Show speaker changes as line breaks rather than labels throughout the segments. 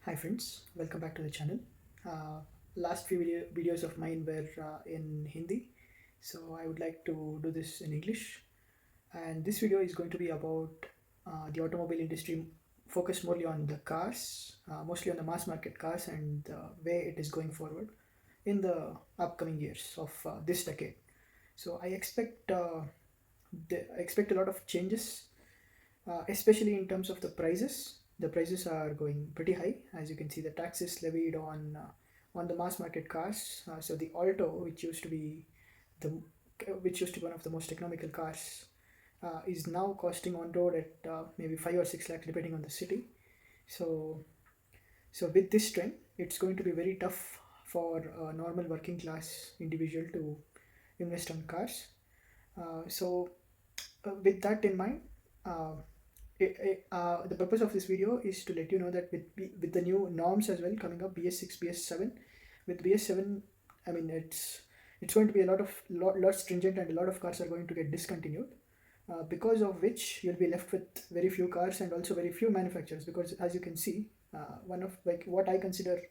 Hi friends, welcome back to the channel. Uh, last few videos of mine were in Hindi, so I would like to do this in English. And this video is going to be about the automobile industry, focused morely on the cars, mostly on the mass market cars and the way it is going forward in the upcoming years of this decade. So I expect a lot of changes, especially in terms of the prices. The prices are going pretty high. As you can see, the taxes levied on the mass market cars. So the Alto, the which used to be one of the most economical cars, is now costing on road at maybe 5 or 6 lakhs, depending on the city. So with this trend, it's going to be very tough for a normal working class individual to invest on cars. With that in mind, uh, the purpose of this video is to let you know that with the new norms as well coming up, BS6, BS7, with BS7, I mean it's going to be lot stringent, and a lot of cars are going to get discontinued, because of which you'll be left with very few cars and also very few manufacturers. Because as you can see, one of like what I consider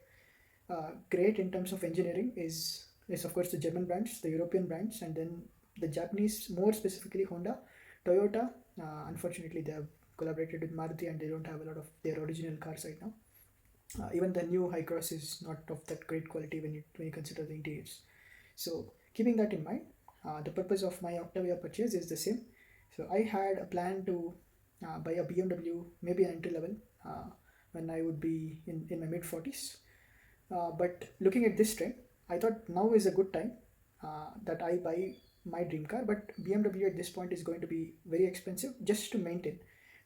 great in terms of engineering is of course the German brands, the European brands, and then the Japanese, more specifically Honda, Toyota. Unfortunately, they have collaborated with Maruti and they don't have a lot of their original cars right now. Even the new High Cross is not of that great quality when you consider the interiors. So keeping that in mind, the purpose of my Octavia purchase is the same. So I had a plan to buy a BMW, maybe an entry level, when I would be in my mid 40s. But looking at this trend, I thought now is a good time that I buy my dream car. But BMW at this point is going to be very expensive just to maintain.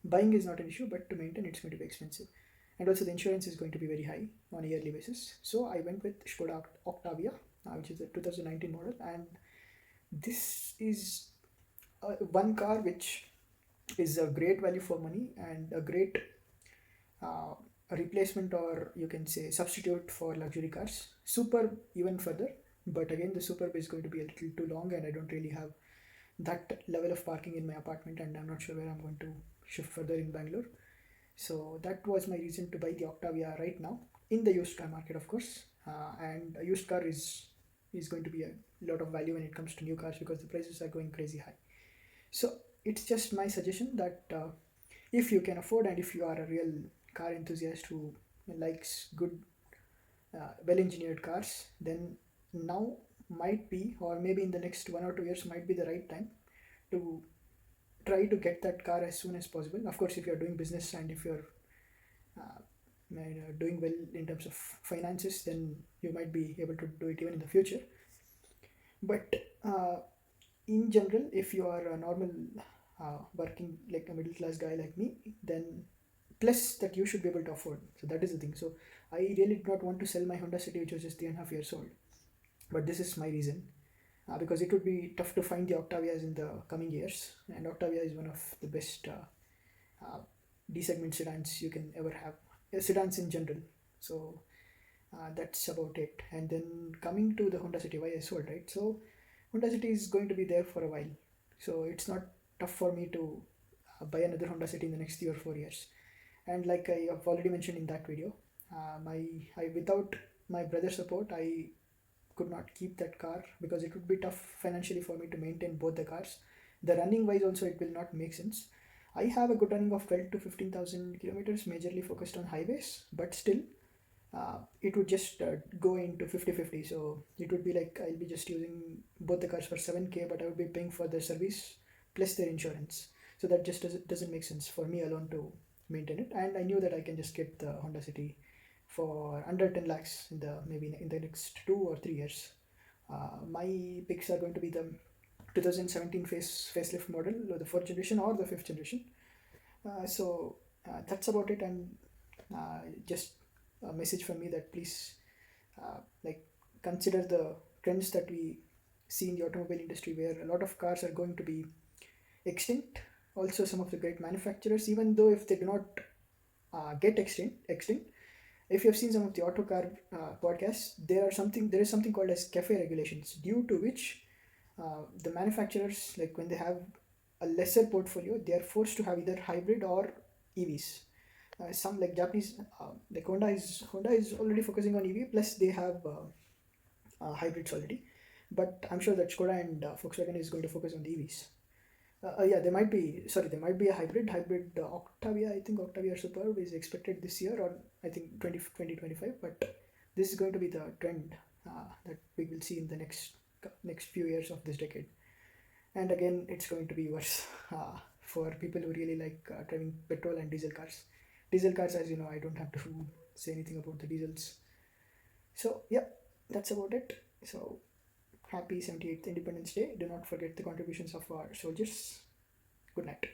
Buying is not an issue, but to maintain it's going to be expensive. And also the insurance is going to be very high on a yearly basis. So I went with Skoda Octavia, which is a 2019 model, and this is one car which is a great value for money and a great uh, replacement, or you can say substitute, for luxury cars. Superb even further, but again the superb is going to be a little too long, and I don't really have that level of parking in my apartment, and I'm not sure where I'm going to shift further in Bangalore. So that was my reason to buy the Octavia right now in the used car market, of course. And a used car is going to be a lot of value when it comes to new cars, because the prices are going crazy high. So it's just my suggestion that if you can afford, and if you are a real car enthusiast who likes good, well engineered cars, then now might be, or maybe in the next 1 or 2 years, might be the right time to try to get that car as soon as possible. Of course, if you're doing business and if you're uh, doing well in terms of finances, then you might be able to do it even in the future. But uh, in general, if you are a normal working, like a middle class guy like me, then plus that you should be able to afford. So that is the thing. So I really did not want to sell my Honda City, which was just 3.5 years old. But this is my reason, because it would be tough to find the Octavias in the coming years, and Octavia is one of the best uh, D segment sedans you can ever have, sedans in general. So that's about it. And then coming to the Honda City, why I sold, right? So Honda City is going to be there for a while, so it's not tough for me to buy another Honda City in the next 3 or 4 years. And like I have already mentioned in that video, my I without my brother's support, I could not keep that car, because it would be tough financially for me to maintain both the cars. The running wise also, it will not make sense. I have a good running of 12 to 15,000 kilometers, majorly focused on highways, but still it would just go into 50-50. So it would be like I'll be just using both the cars for 7K, but I would be paying for their service plus their insurance. So that just doesn't make sense for me alone to maintain it. And I knew that I can just get the Honda City for under 10 lakhs in the maybe in the next 2 or 3 years. My picks are going to be the 2017 facelift model, or the fourth generation or the fifth generation. That's about it. And just a message from me that please, like, consider the trends that we see in the automobile industry, where a lot of cars are going to be extinct. Also, some of the great manufacturers, even though if they do not get extinct, if you have seen some of the auto car podcasts, there is something called as cafe regulations, due to which the manufacturers, like when they have a lesser portfolio, they are forced to have either hybrid or EVs. Some like Japanese, like Honda is already focusing on EV. Plus they have hybrids already. But I'm sure that Skoda and Volkswagen is going to focus on the EVs. Yeah, there might be, sorry, there might be a hybrid Octavia. I think Octavia Superb is expected this year, or I think 2025. But this is going to be the trend that we will see in the next few years of this decade. And again, it's going to be worse for people who really like driving petrol and diesel cars. Diesel cars, as you know, I don't have to say anything about the diesels. So yeah, that's about it. So happy 78th Independence Day. Do not forget the contributions of our soldiers. Good night.